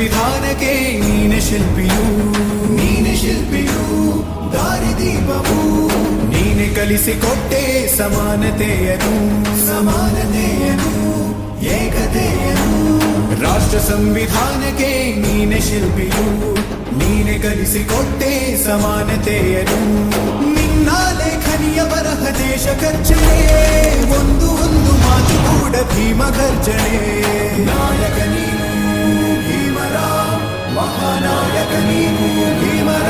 ಸಂವಿಧಾನಕ್ಕೆ ನೀನೆ ಶಿಲ್ಪಿಯು ದಾರಿದೀಪವು ನೀನೆ ಕಲಿಸಿಕೊಟ್ಟೆ ಸಮಾನತೆಯನ್ನು ಏಕತೆಯನ್ನು ರಾಷ್ಟ್ರ ಸಂವಿಧಾನಕ್ಕೆ ನೀನೆ ಶಿಲ್ಪಿಯು ನೀನೆ ಕಲಿಸಿಕೊಟ್ಟೆ ಸಮಾನತೆಯನ್ನು ನಿನ್ನ ಲೇಖನಿಯ ಬರಹ ದೇಶ ಖರ್ಚನೆ ಒಂದು ಮಾತು ಕೂಡ ಭೀಮ ಗರ್ಜನೆ ನಾಯಕ ನೀನು ಭೀಮರ ಮಹಾನಾಯಕ ನೀನು ಭೀಮರ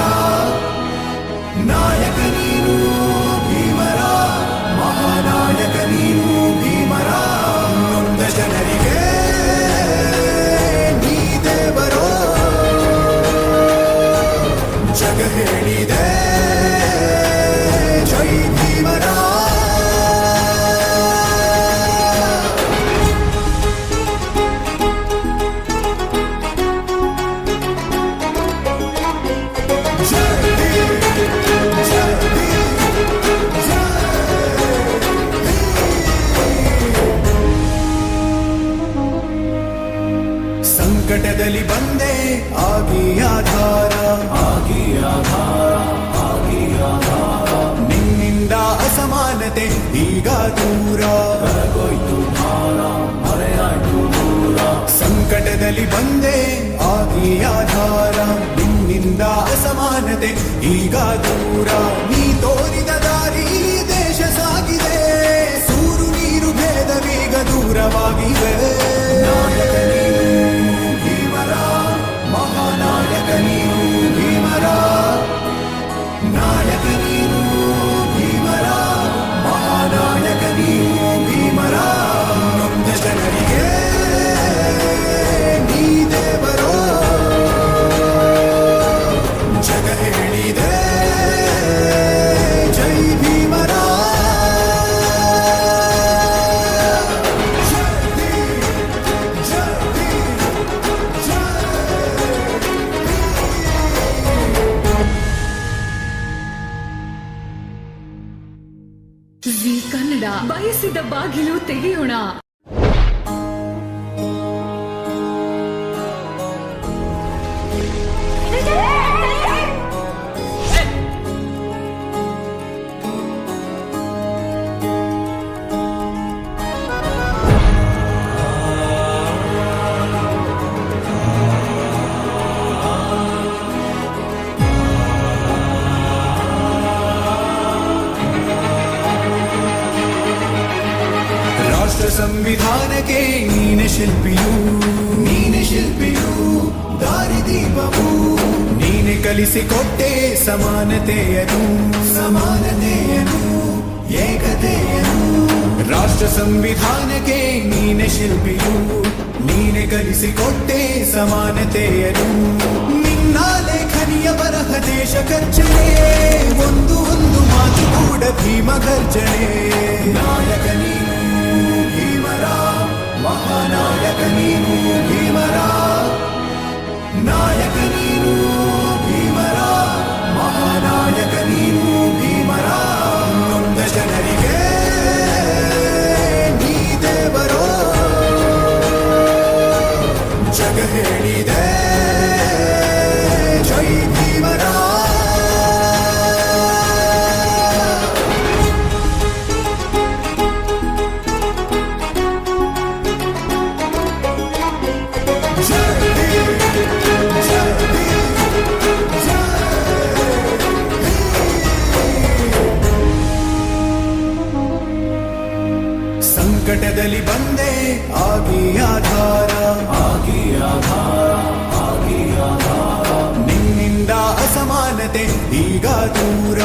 ನಾಯಕ ನೀನು ಭೀಮರ ಮಹಾನಾಯಕ ನೀನು ಭೀಮರ ನೊಂದ ಜನರಿಗೆ ನೀ ದೇವರೋ ಜಗ ಹೇಳಿದೆ ಜೈ ಭೀಮರ ಸಂಕಟದಲ್ಲಿ ಬಂದೆ ಆಗಿ ಆಧಾರ ನಿನ್ನಿಂದ ಅಸಮಾನತೆ ಈಗ ದೂರ ಸಂಕಟದಲ್ಲಿ ಬಂದೆ ಆಗಿ ಆಧಾರ ನಿನ್ನಿಂದ ಅಸಮಾನತೆ ಈಗ ದೂರ ನೀ ತೋರಿದ ದಾರಿ ದೇಶ ಸಾಗಿದೆ ಸೂರು ನೀರು ಭೇದವೀಗ ದೂರವಾಗಿವೆ ನಾಯಕ ನೀನು ಭೀಮರ ಮಹಾನಾಯಕ ನೀನು ಭೀಮರ ನಾಯಕ ನೀನು ಭೀಮರ ಮಹಾನಾಯಕ ನೀನು ಭೀಮರ ನೊಂದ ಜನರಿಗೆ ನೀ ದೇವರೋ ಜಗ ಹೇಳಿದೆ ಜೈ ಭೀಮರ ಜೀ ಕನ್ನಡ ಬಯಸಿದ ಬಾಗಿಲು ತೆಗೆಯೋಣ. ಸಂವಿಧಾನಕ್ಕೆ ನೀನೆ ಶಿಲ್ಪಿಯು ದಾರಿದೀಪವು ನೀನೆ ಕಲಿಸಿಕೊಟ್ಟೆ ಸಮಾನತೆಯನ್ನು ಏಕತೆಯನ್ನು ರಾಷ್ಟ್ರ ಸಂವಿಧಾನಕ್ಕೆ ನೀನೆ ಶಿಲ್ಪಿಯು ನೀನೆ ಕಲಿಸಿಕೊಟ್ಟೆ ಸಮಾನತೆಯನ್ನು ನಿನ್ನ ಲೇಖನಿಯ ಬರಹ ದೇಶ ಖರ್ಚನೆ ಒಂದು ಮಾತು ಕೂಡ ಭೀಮ ಗರ್ಜನೆ ನಾಯಕ ನೀನು ಭೀಮರ ಮಹಾನಾಯಕ ನೀನು ಭೀಮರ ನಾಯಕ ನೀನು ಭೀಮರ ಮಹಾನಾಯಕ ನೀನು ಭೀಮರ ನೊಂದ ಜನರಿಗೆ ನೀ ದೇವರೋ ಜಗ ಹೇಳಿದೆ ಜೈ ಭೀಮರ ಸಂಕಟದಲ್ಲಿ ಬಂದೆ ಆಗಿ ಆಧಾರ ನಿನ್ನಿಂದ ಅಸಮಾನತೆ ಈಗ ದೂರ